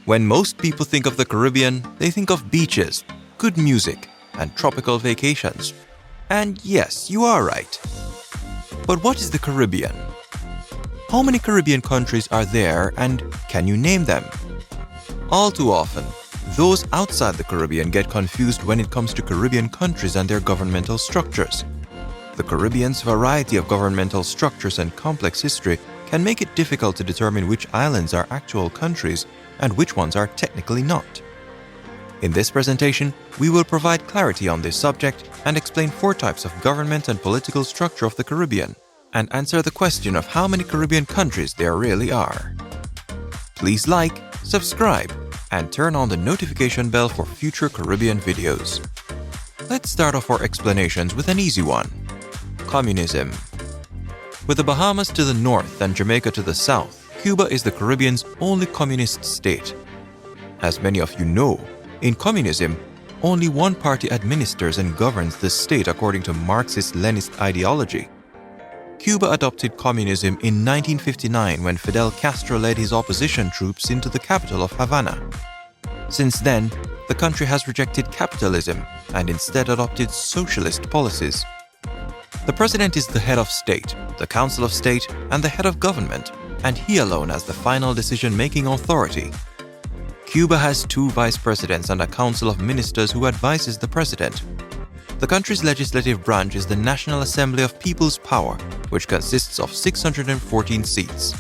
When most people think of the Caribbean, they think of beaches, good music, and tropical vacations. And yes, you are right. But what is the Caribbean? How many Caribbean countries are there, and can you name them? All too often, those outside the Caribbean get confused when it comes to Caribbean countries and their governmental structures. The Caribbean's variety of governmental structures and complex history can make it difficult to determine which islands are actual countries and which ones are technically not. In this presentation, we will provide clarity on this subject and explain 4 types of government and political structure of the Caribbean, and answer the question of how many Caribbean countries there really are. Please like, subscribe, and turn on the notification bell for future Caribbean videos. Let's start off our explanations with an easy one. Communism. With the Bahamas to the north and Jamaica to the south, Cuba is the Caribbean's only communist state. As many of you know, in communism, only one party administers and governs the state according to Marxist-Leninist ideology. Cuba adopted communism in 1959 when Fidel Castro led his opposition troops into the capital of Havana. Since then, the country has rejected capitalism and instead adopted socialist policies. The president is the head of state, the council of state, and the head of government, and he alone has the final decision-making authority. Cuba has 2 vice presidents and a council of ministers who advises the president. The country's legislative branch is the National Assembly of People's Power, which consists of 614 seats.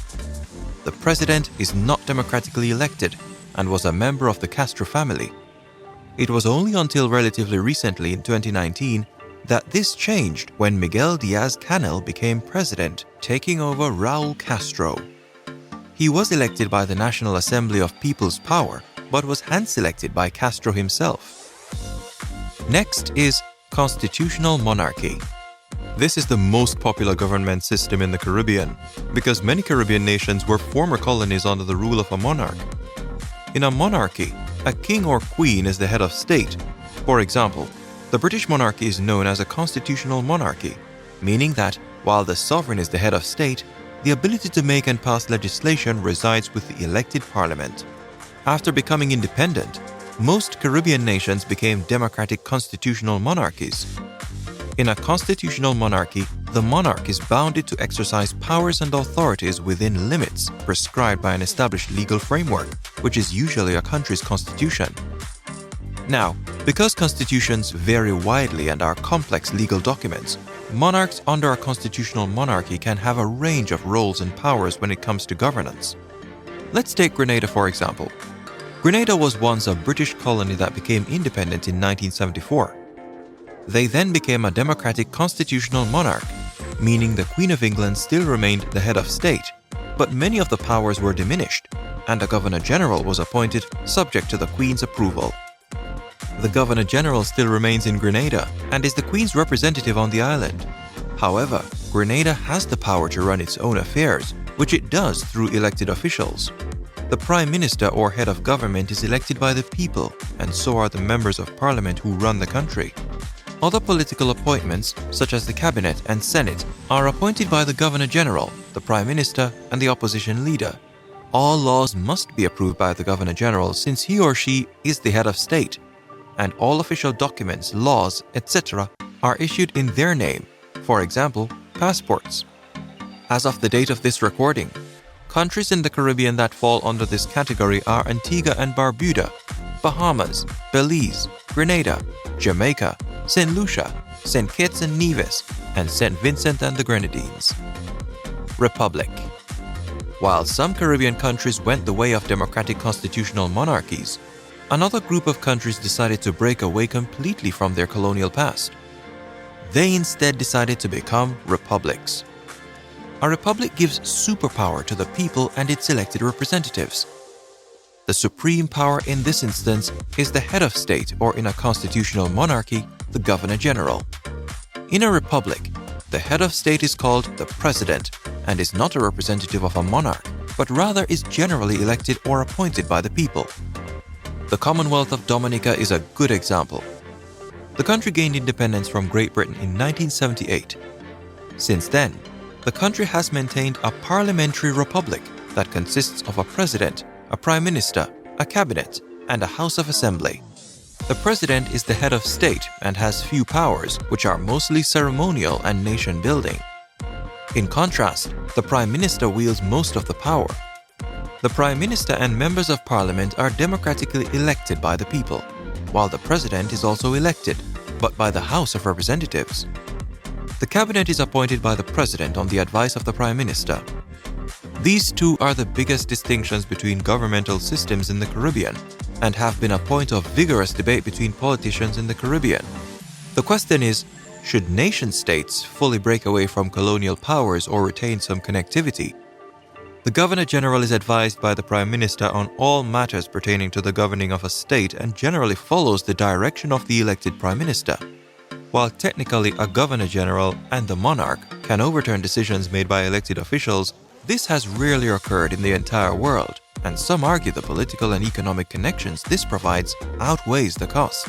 The president is not democratically elected and was a member of the Castro family. It was only until relatively recently in 2019 that this changed when Miguel Díaz-Canel became president, taking over Raúl Castro. He was elected by the National Assembly of People's Power, but was hand-selected by Castro himself. Next is constitutional monarchy. This is the most popular government system in the Caribbean because many Caribbean nations were former colonies under the rule of a monarch. In a monarchy, a king or queen is the head of state. For example, the British monarchy is known as a constitutional monarchy, meaning that while the sovereign is the head of state, the ability to make and pass legislation resides with the elected parliament. After becoming independent, most Caribbean nations became democratic constitutional monarchies. In a constitutional monarchy, the monarch is bounded to exercise powers and authorities within limits prescribed by an established legal framework, which is usually a country's constitution. Now, because constitutions vary widely and are complex legal documents, monarchs under a constitutional monarchy can have a range of roles and powers when it comes to governance. Let's take Grenada for example. Grenada was once a British colony that became independent in 1974. They then became a democratic constitutional monarch, meaning the Queen of England still remained the head of state, but many of the powers were diminished, and a Governor-General was appointed subject to the Queen's approval. The Governor-General still remains in Grenada and is the Queen's representative on the island. However, Grenada has the power to run its own affairs, which it does through elected officials. The Prime Minister or head of government is elected by the people, and so are the members of Parliament who run the country. Other political appointments, such as the Cabinet and Senate, are appointed by the Governor-General, the Prime Minister, and the opposition leader. All laws must be approved by the Governor-General since he or she is the head of state, and all official documents, laws, etc. are issued in their name, for example, passports. As of the date of this recording, countries in the Caribbean that fall under this category are Antigua and Barbuda, Bahamas, Belize, Grenada, Jamaica, St. Lucia, St. Kitts and Nevis, and St. Vincent and the Grenadines. Republic. While some Caribbean countries went the way of democratic constitutional monarchies, another group of countries decided to break away completely from their colonial past. They instead decided to become republics. A republic gives superpower to the people and its elected representatives. The supreme power in this instance is the head of state, or in a constitutional monarchy, the Governor-General. In a republic, the head of state is called the president and is not a representative of a monarch, but rather is generally elected or appointed by the people. The Commonwealth of Dominica is a good example. The country gained independence from Great Britain in 1978. Since then, the country has maintained a parliamentary republic that consists of a president, a prime minister, a cabinet, and a House of Assembly. The president is the head of state and has few powers, which are mostly ceremonial and nation-building. In contrast, the Prime Minister wields most of the power. The Prime Minister and members of Parliament are democratically elected by the people, while the President is also elected, but by the House of Representatives. The Cabinet is appointed by the President on the advice of the Prime Minister. These two are the biggest distinctions between governmental systems in the Caribbean and have been a point of vigorous debate between politicians in the Caribbean. The question is, should nation-states fully break away from colonial powers or retain some connectivity? The Governor-General is advised by the Prime Minister on all matters pertaining to the governing of a state and generally follows the direction of the elected Prime Minister. While technically a Governor-General and the monarch can overturn decisions made by elected officials, this has rarely occurred in the entire world, and some argue the political and economic connections this provides outweighs the cost.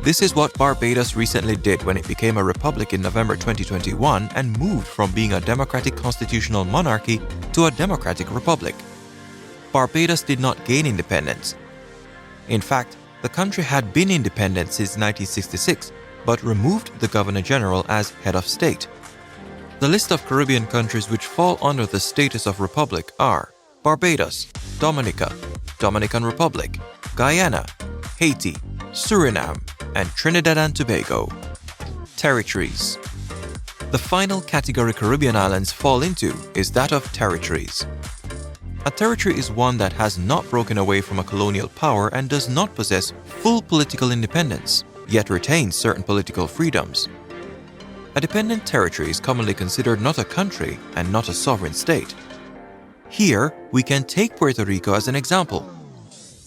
This is what Barbados recently did when it became a republic in November 2021 and moved from being a democratic constitutional monarchy to a democratic republic. Barbados did not gain independence. In fact, the country had been independent since 1966, but removed the Governor-General as head of state. The list of Caribbean countries which fall under the status of republic are Barbados, Dominica, Dominican Republic, Guyana, Haiti, Suriname, and Trinidad and Tobago. Territories. The final category Caribbean islands fall into is that of territories. A territory is one that has not broken away from a colonial power and does not possess full political independence, yet retains certain political freedoms. A dependent territory is commonly considered not a country and not a sovereign state. Here, we can take Puerto Rico as an example.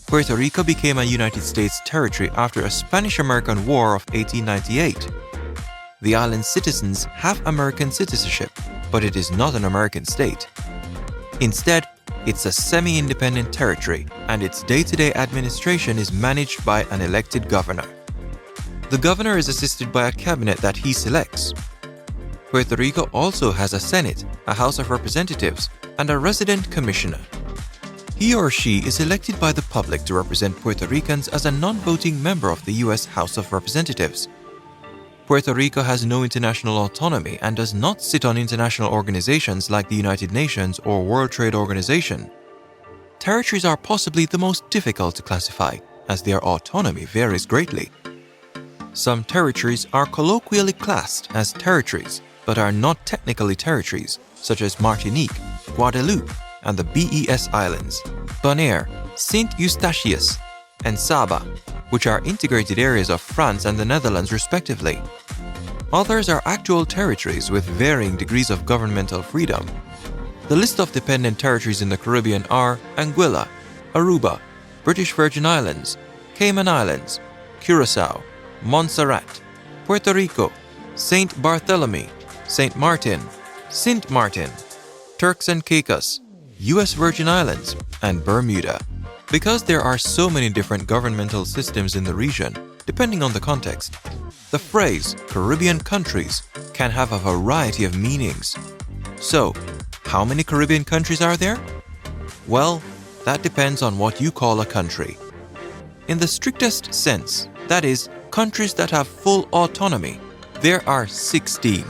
Puerto Rico became a United States territory after a Spanish-American War of 1898. The island's citizens have American citizenship, but it is not an American state. Instead, it's a semi-independent territory, and its day-to-day administration is managed by an elected governor. The governor is assisted by a cabinet that he selects. Puerto Rico also has a Senate, a House of Representatives, and a resident commissioner. He or she is elected by the public to represent Puerto Ricans as a non-voting member of the U.S. House of Representatives. Puerto Rico has no international autonomy and does not sit on international organizations like the United Nations or World Trade Organization. Territories are possibly the most difficult to classify, as their autonomy varies greatly. Some territories are colloquially classed as territories, but are not technically territories, such as Martinique, Guadeloupe, and the BES Islands, Bonaire, Saint Eustatius, and Saba, which are integrated areas of France and the Netherlands respectively. Others are actual territories with varying degrees of governmental freedom. The list of dependent territories in the Caribbean are Anguilla, Aruba, British Virgin Islands, Cayman Islands, Curacao, Montserrat, Puerto Rico, Saint Barthélemy, Saint Martin, Sint Maarten, Turks and Caicos, U.S. Virgin Islands, and Bermuda. Because there are so many different governmental systems in the region, depending on the context, the phrase Caribbean countries can have a variety of meanings. So, how many Caribbean countries are there? Well, that depends on what you call a country. In the strictest sense, that is, countries that have full autonomy, there are 16.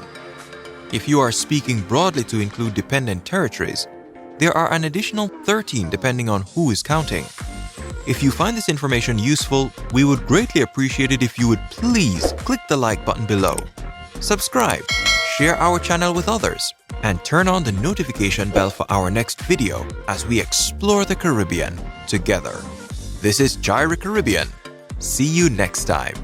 If you are speaking broadly to include dependent territories, there are an additional 13 depending on who is counting. If you find this information useful, we would greatly appreciate it if you would please click the like button below, subscribe, share our channel with others, and turn on the notification bell for our next video as we explore the Caribbean together. This is J-irie Caribbean. See you next time.